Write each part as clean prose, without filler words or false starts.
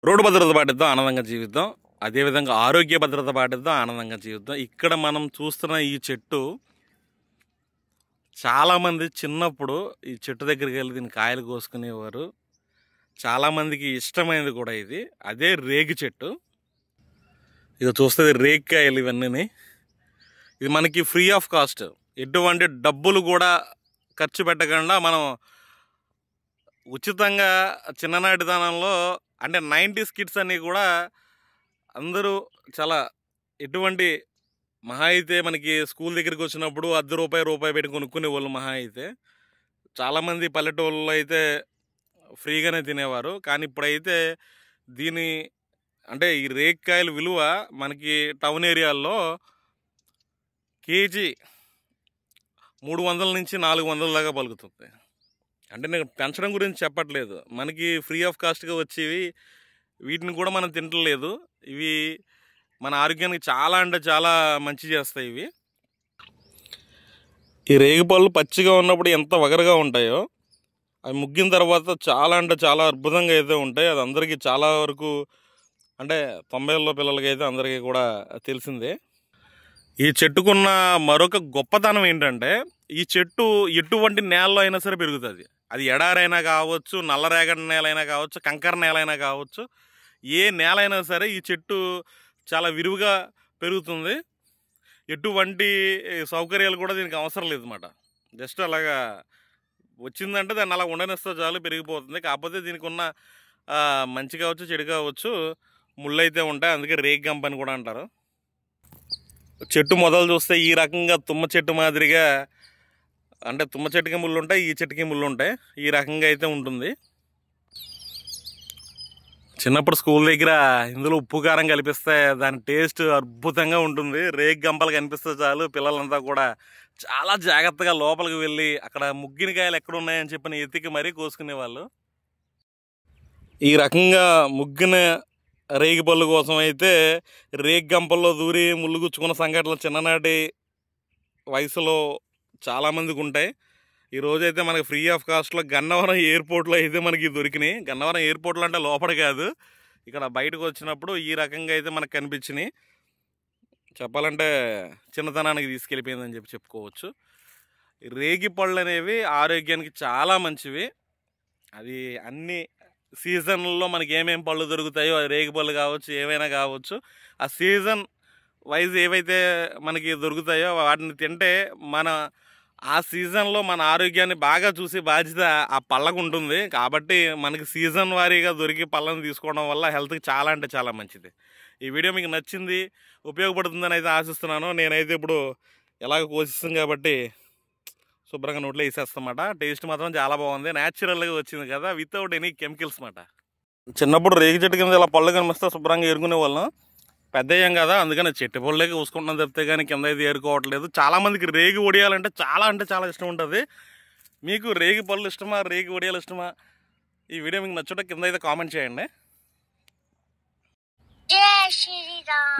Road భద్రత పాటిద్దాం, ఆనందంగా జీవిద్దాం. అదేవిధంగా ఆరోగ్య భద్రత పాటిద్దాం, ఆనందంగా జీవిద్దాం. ఇక్కడ మనం చూస్తున్న ఈ చెట్టు చాలామంది చిన్నప్పుడు ఈ చెట్టు దగ్గరికి వెళ్ళి దీని కాయలు కోసుకునేవారు. చాలామందికి ఇష్టమైనది కూడా ఇది. అదే రేగి చెట్టు. ఇక చూస్తే రేగికాయలు ఇవన్నీ. ఇది మనకి ఫ్రీ ఆఫ్ కాస్ట్, ఎటువంటి డబ్బులు కూడా ఖర్చు పెట్టకుండా మనం ఉచితంగా చిన్ననాటితనంలో అంటే 90s కిడ్స్ అన్నీ కూడా అందరూ చాలా ఎటువంటి మహా అయితే మనకి స్కూల్ దగ్గరికి వచ్చినప్పుడు ₹10 పెట్టి కొనుక్కునే వాళ్ళు మహా అయితే. చాలామంది పల్లెటూళ్ళలో అయితే ఫ్రీగానే తినేవారు. కానీ ఇప్పుడైతే దీని అంటే ఈ రేగికాయల విలువ మనకి టౌన్ ఏరియాల్లో కేజీ 300 నుంచి 400 దాకా పలుకుతుంది. అంటే నేను పెంచడం గురించి చెప్పట్లేదు, మనకి ఫ్రీ ఆఫ్ కాస్ట్గా వచ్చేవి వీటిని కూడా మనం తింటలేదు. ఇవి మన ఆరోగ్యానికి చాలా అంటే చాలా మంచి చేస్తాయి. ఇవి ఈ రేగిపళ్ళు పచ్చిగా ఉన్నప్పుడు ఎంత వగరగా ఉంటాయో అవి ముగ్గిన తర్వాత చాలా అంటే చాలా అద్భుతంగా అయితే ఉంటాయి. అది అందరికీ చాలా వరకు అంటే 90ల్లో పిల్లలకి అయితే అందరికీ కూడా తెలిసిందే. ఈ చెట్టుకున్న మరొక గొప్పతనం ఏంటంటే ఈ చెట్టు ఎటువంటి నేలలో అయినా సరే పెరుగుతుంది. అది ఎడారైనా కావచ్చు, నల్లరేగడి నేల అయినా కావచ్చు, కంకర నేల అయినా కావచ్చు, ఏ నేల అయినా సరే ఈ చెట్టు చాలా విరివిగా పెరుగుతుంది. ఎటువంటి సౌకర్యాలు కూడా దీనికి అవసరం లేదన్నమాట. జస్ట్ అలాగా వచ్చిందంటే దాన్ని అలా ఉండనిస్తే చాలు, పెరిగిపోతుంది. కాకపోతే దీనికి ఉన్న మంచి కావచ్చు, చెడు కావచ్చు, ముళ్ళు అయితే ఉంటాయి. అందుకే రేగి గంప అని కూడా అంటారు. చెట్టు మొదలు చూస్తే ఈ రకంగా తుమ్మ చెట్టు మాదిరిగా, అంటే తుమ్మ చెట్టుకి ముళ్ళు ఉంటాయి, ఈ చెట్టుకి ముళ్ళు ఉంటాయి. ఈ రకంగా అయితే ఉంటుంది. చిన్నప్పుడు స్కూల్ దగ్గర ఇందులో ఉప్పు కారం కలిపిస్తే దాని టేస్ట్ అద్భుతంగా ఉంటుంది. రేగి గంపలు కనిపిస్తే చాలు పిల్లలంతా కూడా చాలా జాగ్రత్తగా లోపలికి వెళ్ళి అక్కడ ముగ్గిన కాయలు ఎక్కడ ఉన్నాయని చెప్పి ఎతికి మరీ కోసుకునేవాళ్ళు. ఈ రకంగా ముగ్గిన రేగి పళ్ళు కోసం అయితే రేగి గంపల్లో దూరి ముళ్ళు గుచ్చుకున్న సంఘటనలు చిన్ననాటి వయసులో చాలామందికి ఉంటాయి. ఈరోజైతే మనకి ఫ్రీ ఆఫ్ కాస్ట్లో గన్నవరం ఎయిర్పోర్ట్లో అయితే మనకి దొరికినాయి. గన్నవరం ఎయిర్పోర్ట్లో అంటే లోపల కాదు, ఇక్కడ బయటకు వచ్చినప్పుడు ఈ రకంగా అయితే మనకు కనిపించినాయి. చెప్పాలంటే చిన్నతనానికి తీసుకెళ్ళిపోయిందని చెప్పుకోవచ్చు. రేగి పళ్ళు అనేవి ఆరోగ్యానికి చాలా మంచివి. అది అన్ని సీజన్లలో మనకి ఏమేమి పళ్ళు దొరుకుతాయో, రేగి పళ్ళు కావచ్చు, ఏమైనా కావచ్చు, ఆ సీజన్ వైజ్ ఏవైతే మనకి దొరుకుతాయో వాటిని తింటే మన ఆ సీజన్లో మన ఆరోగ్యాన్ని బాగా చూసే బాధ్యత ఆ పళ్ళకు ఉంటుంది. కాబట్టి మనకి సీజన్ వారీగా దొరికి పళ్ళను తీసుకోవడం వల్ల హెల్త్కి చాలా అంటే చాలా మంచిది. ఈ వీడియో మీకు నచ్చింది, ఉపయోగపడుతుందని అయితే ఆశిస్తున్నాను. నేనైతే ఇప్పుడు ఎలాగ కోసిస్తాం కాబట్టి శుభ్రంగా నోట్లో వేసేస్తామాట. టేస్ట్ మాత్రం చాలా బాగుంది, న్యాచురల్గా వచ్చింది కదా, వితౌట్ ఎనీ కెమికల్స్ మాట. చిన్నప్పుడు రేగి చెట్టు కింద ఇలా పళ్ళు కనిపిస్తే శుభ్రంగా ఏరుకునే వాళ్ళం. పెద్ద అయ్యాం కదా, అందుకని చెట్టు పళ్ళకి చూసుకుంటున్నాం తప్పితే కానీ కింద అయితే ఏరుకోవట్లేదు. చాలామందికి రేగి వడియాలంటే చాలా అంటే చాలా ఇష్టం ఉంటుంది. మీకు రేగి పళ్ళు ఇష్టమా, రేగి వడియాలు ఇష్టమా? ఈ వీడియో మీకు నచ్చుంటే కింద అయితే కామెంట్ చేయండి.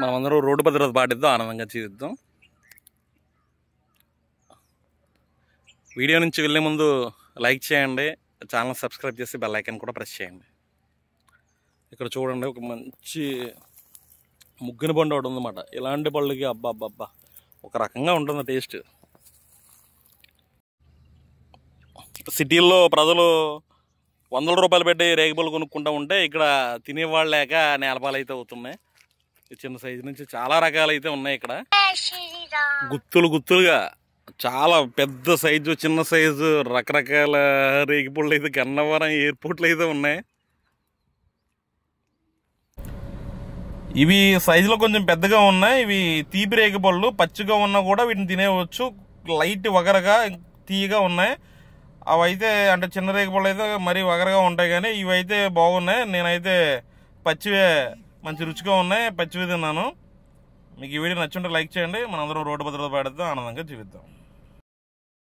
మనమందరం రోడ్డు భద్రత పాటిద్దాం, ఆనందంగా జీవిద్దాం. వీడియో నుంచి వెళ్ళే ముందు లైక్ చేయండి, ఛానల్ సబ్స్క్రైబ్ చేసి బెల్ ఐకాన్ కూడా ప్రెస్ చేయండి. ఇక్కడ చూడండి, ఒక మంచి ముగ్గిన పండు ఒకటి ఉందన్నమాట. ఇలాంటి పళ్ళకి అబ్బా అబ్బా ఒక రకంగా ఉంటుంది టేస్ట్. సిటీల్లో ప్రజలు ₹100 పెట్టి రేగిపళ్ళు కొనుక్కుంటూ ఉంటే ఇక్కడ తినేవాళ్ళు లేక నేలపాలు అయితే అవుతున్నాయి. చిన్న సైజు నుంచి చాలా రకాలు అయితే ఉన్నాయి. ఇక్కడ గుత్తులు గుత్తులుగా చాలా పెద్ద సైజు, చిన్న సైజు రకరకాల రేగిపళ్ళు అయితే గన్నవరం ఎయిర్పోర్ట్లు అయితే ఉన్నాయి. ఇవి సైజులో కొంచెం పెద్దగా ఉన్నాయి. ఇవి తీపి రేగిపళ్ళు, పచ్చిగా ఉన్నా కూడా వీటిని తినేవచ్చు. లైట్ వగరగా తీయగా ఉన్నాయి. అవైతే అంటే చిన్న రేగిపళ్ళు అయితే మరీ వగరగా ఉంటాయి, కానీ ఇవైతే బాగున్నాయి. నేనైతే పచ్చివే మంచి రుచిగా ఉన్నాయి, పచ్చివే తిన్నాను. మీకు ఈ వీడియో నచ్చుంటే లైక్ చేయండి. మనందరం రోడ్డు భద్రత పాటిద్దాం, ఆనందంగా జీవిద్దాం.